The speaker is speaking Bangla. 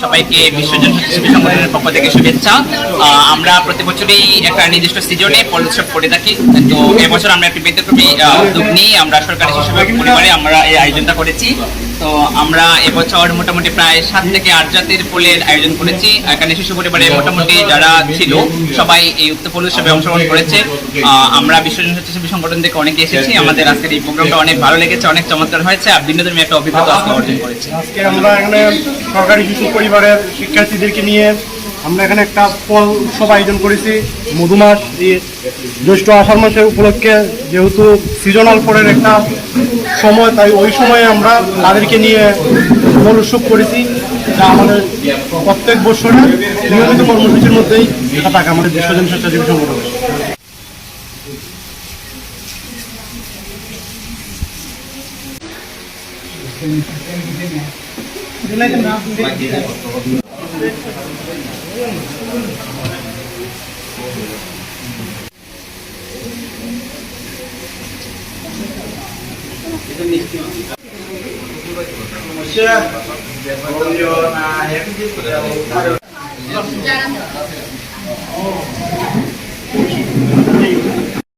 সবাইকে বিশ্বজন শিল্পী সংগঠনের পক্ষ থেকে শুভেচ্ছা। আমরা প্রতি বছরই একটা নির্দিষ্ট সিজনে পল উৎসব করে থাকি, তো এবছর আমরা একটি ব্যতিক্রমী উদ্যোগ নিয়ে আমরা সরকারি শিশু পরিবারে আমরা এই আয়োজনটা করেছি। তো আমরা এবছর মোটামুটি প্রায় 7 থেকে 8 জাতির পোলের আয়োজন করেছি। এখানে শিশু পরিবারে মোটামুটি যারা ছিল সবাই এই উক্ত পোল উৎসবে অংশগ্রহণ করেছে। আমরা বিশ্বজন স্বেচ্ছাসেবী সংগঠন থেকে অনেকে এসেছি। আমাদের আজকের এই প্রোগ্রামটা অনেক ভালো লেগেছে, অনেক চমৎকার হয়েছে আর ভিন্নধর্মী একটা অভিজ্ঞতা আজকে অর্জন করেছি। আজকে আমরা এখানে সরকারি শিশু পরিবারের শিক্ষার্থীদেরকে নিয়ে আমরা এখানে একটা ফল উৎসব আয়োজন করেছি। মধুমাস জ্যৈষ্ঠ আষাঢ় মাসের উপলক্ষে, যেহেতু সিজনাল ফলের একটা সময়, তাই ওই সময়ে আমরা তাদেরকে নিয়ে ফল উৎসব করেছি, যা আমাদের প্রত্যেক বছরের নিয়মিত কর্মসূচির মধ্যেই এটা থাকে আমাদের বিশ্বজন স্বেচ্ছাসেবী সংগঠন।